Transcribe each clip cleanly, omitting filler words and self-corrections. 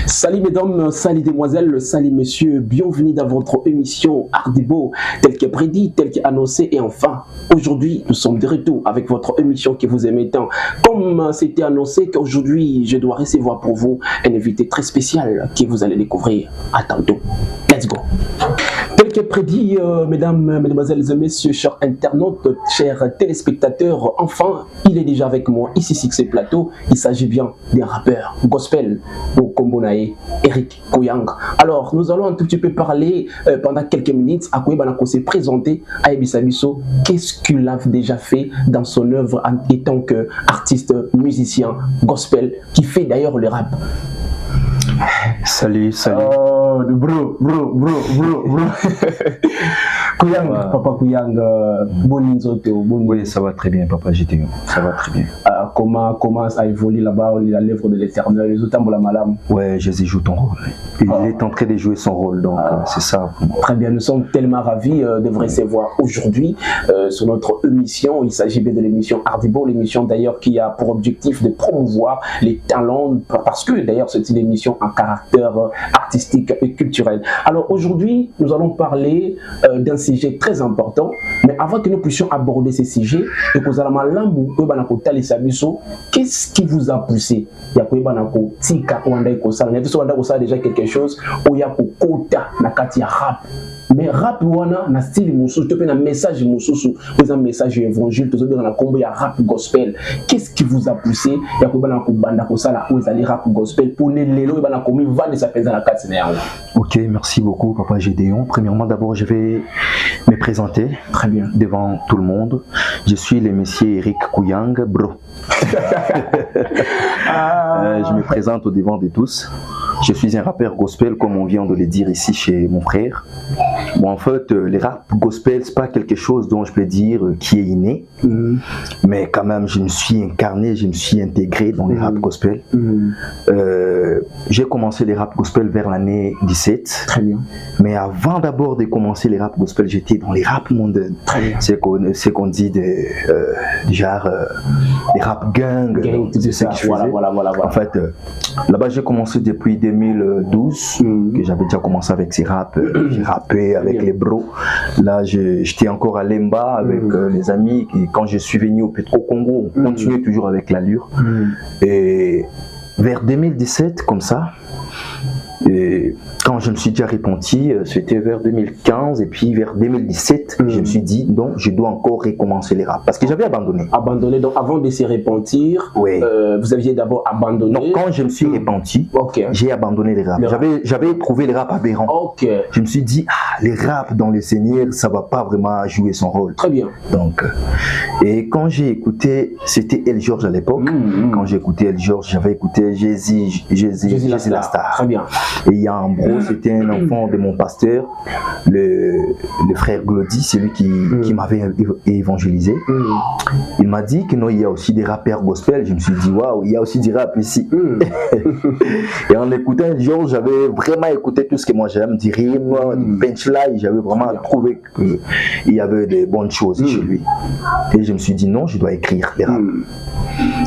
Salut mesdames, salut demoiselles, salut messieurs, bienvenue dans votre émission Ardibo, tel que prédit, tel qu'annoncé. Et enfin, aujourd'hui, nous sommes de retour avec votre émission que vous aimez tant. Comme c'était annoncé qu'aujourd'hui, je dois recevoir pour vous un invité très spécial que vous allez découvrir. À tantôt. Let's go. Tel que prédit, mesdames, mesdemoiselles et messieurs, chers internautes, chers téléspectateurs, enfin, il est déjà avec moi ici sur ce plateau. Il s'agit bien d'un rappeur gospel au Kombonae, Eric Kouyang. Alors, nous allons un tout petit peu parler pendant quelques minutes à quoi il s'est présenté à Ebisabiso. Qu'est-ce qu'il a déjà fait dans son œuvre en étant qu'artiste, musicien, gospel, qui fait d'ailleurs le rap. Salut. Oh, bro. Kouyang, wow. Papa Kouyang, bon inzoto, bon. Oui, ça va très bien, papa GTO. Ça va très bien. Comment ça évolue là-bas, l'œuvre de l'Éternel, les autres malam. Ouais, Jésus joue ton rôle. Il est en train de jouer son rôle, donc c'est ça. Très bien, nous sommes tellement ravis de vous recevoir aujourd'hui sur notre émission. Il s'agit bien de l'émission Ardibo, l'émission d'ailleurs qui a pour objectif de promouvoir les talents, parce que d'ailleurs c'est une émission en caractère artistique et culturel. Alors aujourd'hui, nous allons parler d'un sujet très important, mais avant que nous puissions aborder ces sujets, qu'est-ce qui vous a poussé? Il y a déjà quelque chose où il y a rap. Mais rap wana na style mususu to pe na message mususu un message évangile to zo na kombo ya rap gospel. Qu'est-ce qui vous a poussé ya ko bana ko banda ko sala o ezali rap gospel pour ne lelo bana ko mi vendre sa penza na kati na yango? OK, merci beaucoup papa Gédéon. Premièrement d'abord je vais me présenter très bien devant tout le monde. Je suis le monsieur Eric Kouyang, bro. Je me présente au devant de tous. Je suis un rappeur gospel, comme on vient de le dire ici chez mon frère. Bon, en fait, les rap gospel, c'est pas quelque chose dont je peux dire qui est inné, mais quand même, je me suis incarné, je me suis intégré dans les rap gospel. J'ai commencé les rap gospel vers l'année 17. Très bien. Mais avant d'abord de commencer les rap gospel, j'étais dans les rap mondains. C'est qu'on dit des rap gang, c'est ça. Voilà. En fait, là-bas, j'ai commencé depuis 2012, que j'avais déjà commencé avec ces rap, j'ai rappé avec les bros. Là, j'étais encore à Lemba avec les amis, et quand je suis venu au Petro-Congo, on continuait toujours avec l'allure. Et vers 2017, comme ça, et quand je me suis déjà repenti, c'était vers 2015 et puis vers 2017, je me suis dit non, je dois encore recommencer les rap parce que j'avais abandonné. Abandonné, donc avant de se repentir, vous aviez d'abord abandonné. Donc quand je me suis repenti, j'ai abandonné les rap. J'avais trouvé les rap aberrants. Je me suis dit les rap dans le Seigneur, ça va pas vraiment jouer son rôle. Très bien. Donc et quand j'ai écouté, c'était El George à l'époque. Quand j'ai écouté El George, j'avais écouté Jésus la star. Très bien. Et il y a un bro, c'était un enfant de mon pasteur, le frère Glody, c'est lui qui m'avait évangélisé. Il m'a dit que non, il y a aussi des rappeurs gospel. Je me suis dit waouh, il y a aussi du rap ici. Et en écoutant Georges, j'avais vraiment écouté tout ce que moi j'aime, du rime, du punchline. J'avais vraiment trouvé qu'il y avait des bonnes choses chez lui. Et je me suis dit non, je dois écrire les rap.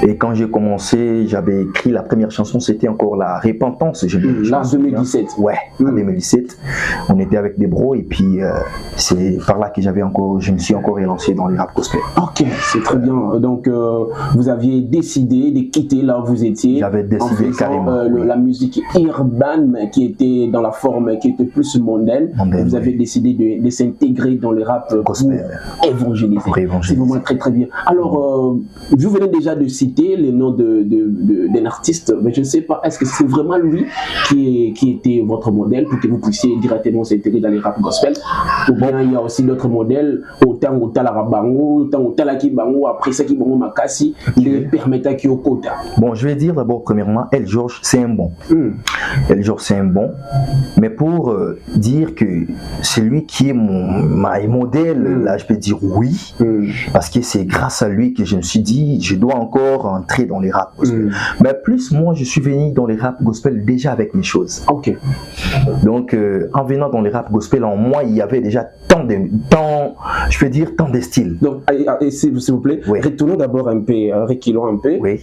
Et quand j'ai commencé, j'avais écrit la première chanson, c'était encore la repentance. En 2017. Ouais, en 2017. On était avec des bros et puis c'est par là que je me suis encore relancé dans les rap gospel. Ok, c'est très bien. Donc vous aviez décidé de quitter là où vous étiez. J'avais décidé carrément. La musique urbaine qui était dans la forme qui était plus mondaine. Vous avez décidé de s'intégrer dans les rap gospel pour évangéliser. C'est vraiment très très bien. Alors vous venez déjà de citer le nom d'un artiste, mais je ne sais pas, est-ce que c'est vraiment lui qui était votre modèle pour que vous puissiez directement s'intégrer dans les rap gospel, ou bien il y a aussi d'autres modèles, autant la rabango, autant la kibango, après ça qui bango makasi, les permettant qui au quota. Bon, je vais dire d'abord premièrement, El George c'est un bon. El George c'est un bon, mais pour dire que c'est lui qui est mon modèle, là je peux dire oui, parce que c'est grâce à lui que je me suis dit je dois encore entrer dans les rap gospel. Mais plus moi je suis venu dans les rap gospel déjà avec mes choses. Ok. Donc en venant dans les rap gospel, en moi il y avait déjà tant de styles. Donc s'il vous plaît, retournons d'abord un peu, reculons un peu. Oui.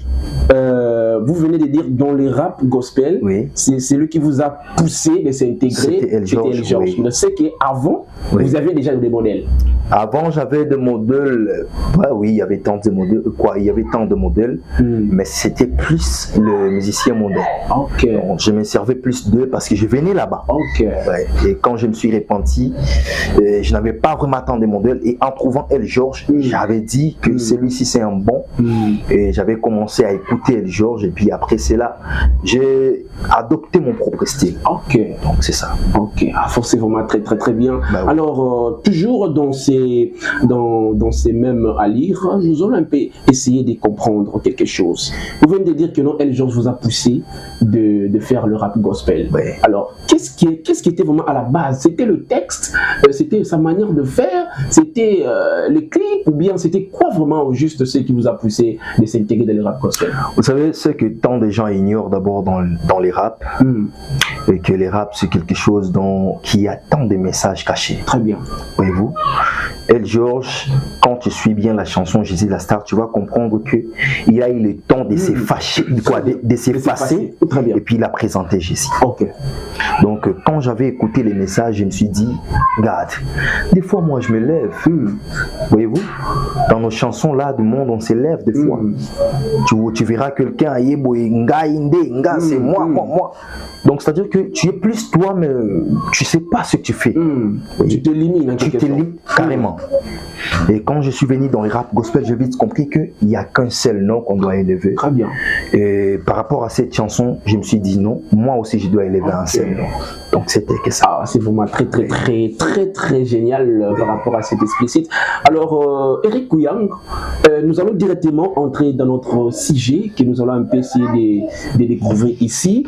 vous venez de dire dans les rap gospel, Oui. c'est lui qui vous a poussé de s'intégrer. C'était El George, oui. Je sais qu'avant, Oui. vous aviez déjà des modèles. Avant, j'avais des modèles. Oui, il y avait tant de modèles. Il y avait tant de modèles, mais c'était plus le musicien modèle. Ok. Donc, je me servais plus d'eux parce que je venais là-bas. Ok. Ouais. Et quand je me suis repenti, je n'avais pas vraiment tant de modèles. Et en trouvant El George, j'avais dit que celui-ci c'est un bon. Et j'avais commencé à écouter El George. Et puis après cela, j'ai adopté mon propre style. Ok. Donc c'est ça. Ok. Ah, c'est vraiment très très très bien. Bah, oui. Alors, toujours dans ces mêmes à lire, nous allons un peu essayer de comprendre quelque chose. Vous venez de dire que non, El George vous a poussé de faire le rap gospel. Ouais. Alors, qu'est-ce qui était vraiment à la base? C'était le texte, c'était sa manière de faire, c'était les clips, ou bien c'était quoi vraiment au juste ce qui vous a poussé de s'intégrer dans le rap gospel? Vous savez, ce que tant de gens ignorent d'abord dans les raps, et que les raps c'est quelque chose qui a tant de messages cachés. Très bien. Voyez-vous, El George, quand tu suis bien la chanson Jésus la star, tu vas comprendre que il a eu le temps de s'effacer, de s'effacer, et puis il a présenté Jésus. Ok. Donc quand j'avais écouté les messages, je me suis dit, regarde, des fois moi je me lève. Voyez-vous, dans nos chansons là du monde, on s'élève des fois. Tu verras quelqu'un, c'est moi. Donc c'est-à-dire que tu es plus toi, mais tu sais pas ce que tu fais. Tu t'élimines. Tu t'élimines carrément. Et quand je suis venu dans le rap gospel, j'ai vite compris qu'il n'y a qu'un seul nom qu'on doit élever. Très bien. Et par rapport à cette chanson, je me suis dit non, moi aussi je dois élever un seul nom. Donc c'était que ça. Ah, c'est vraiment très très très très très génial par rapport à cet explicite. Alors, Eric Kouyang, nous allons directement entrer dans notre sujet que nous allons un peu essayer de découvrir ici.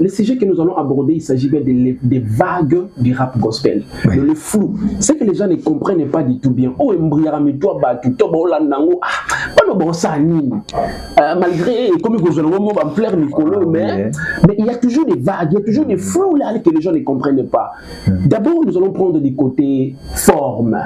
Le sujet que nous allons aborder, il s'agit bien des vagues du rap gospel, de le flou. C'est que les gens ne comprennent pas du tout bien. Oh, malgré, comme mais il y a toujours des vagues, il y a toujours des flous là que les gens ne comprennent pas. D'abord, nous allons prendre des côtés forme.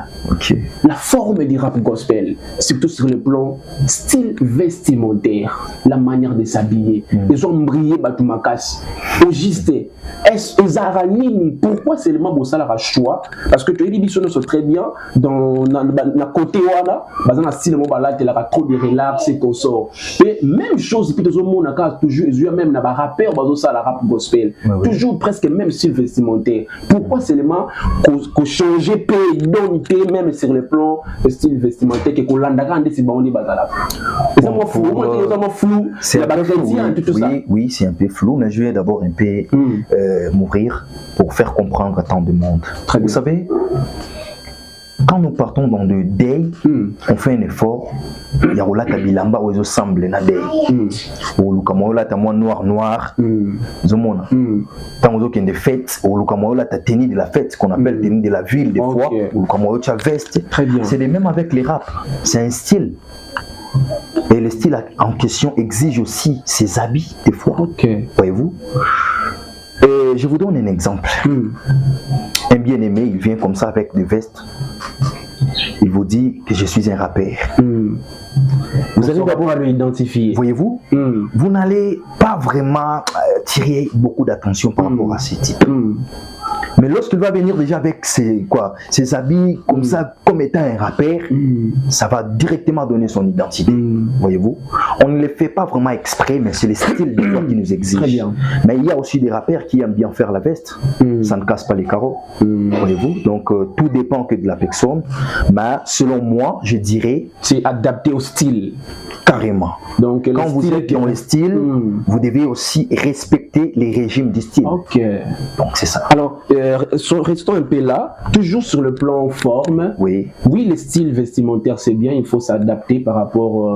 La forme du rap gospel, surtout sur le plan style vestimentaire, la manière de s'habiller. Les hommes brillés, Batumakas. Au juste, pourquoi seulement pour ça la choix? Parce que tu as dit que très bien dans la côté dans le style il y a trop de relax et qu'on sort. Et même chose, puis toujours même dans les rappeurs, la rap gospel, toujours presque même style vestimentaire. Pourquoi seulement qu'on change d'identité même sur le plan de style vestimentaire que qu'on l'andara en décibant les bazala? C'est un peu flou. Oui, c'est un peu flou, mais je vais d'abord un peu m'ouvrir pour faire comprendre à tant de monde. Vous savez, quand nous partons dans le day, on fait un effort. Il y a là bilamba où ils semblent na day. Ou là t'as moins noir. Zomona. Tant aux autres des fêtes, ou là t'as tenue de la fête qu'on appelle tenue de la ville des fois. Ou comme tu as veste. C'est les mêmes avec les rap. C'est un style. Et le style en question exige aussi ses habits des fois. Voyez-vous. Et je vous donne un exemple. Un bien-aimé, il vient comme ça avec des vestes. Il vous dit que je suis un rappeur. Vous allez d'abord à l'identifier. Voyez-vous, vous n'allez pas vraiment tirer beaucoup d'attention par rapport à ce type. Mais lorsqu'il va venir déjà avec ses habits comme ça, comme étant un rappeur, ça va directement donner son identité. Voyez-vous, on ne le fait pas vraiment exprès, mais c'est le style de voix qui nous exige. Très bien. Mais il y a aussi des rappeurs qui aiment bien faire la veste. Ça ne casse pas les carreaux. Voyez-vous, donc tout dépend que de la personne. Mais selon moi, je dirais, c'est adapté au style. Carrément. Donc, quand vous êtes dans le style, vous devez aussi respecter les régimes du style. Ok. Donc c'est ça. Alors, restons un peu là, toujours sur le plan forme. Oui, le style vestimentaire c'est bien, il faut s'adapter par rapport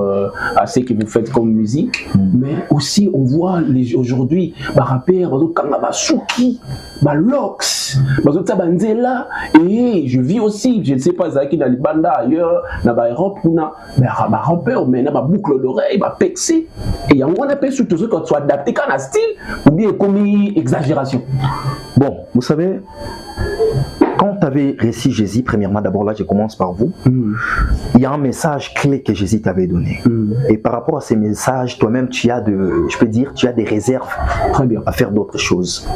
à ce que vous faites comme musique. Mais aussi, on voit aujourd'hui, rappeurs, Souki, Lox, Banzela, et je vis aussi, je ne sais pas, qui dans les bandes ailleurs, dans l'Europe, rappeurs, mais dans boucle d'oreille, pexé. Et on appelle surtout ça quand tu adapté quand un style, ou bien comme exagération. Bon, vous savez, quand tu avais réussi Jésus, premièrement, d'abord là, je commence par vous, il y a un message clé que Jésus t'avait donné. Et par rapport à ces messages, toi-même, tu as des réserves Très bien. à faire d'autres choses.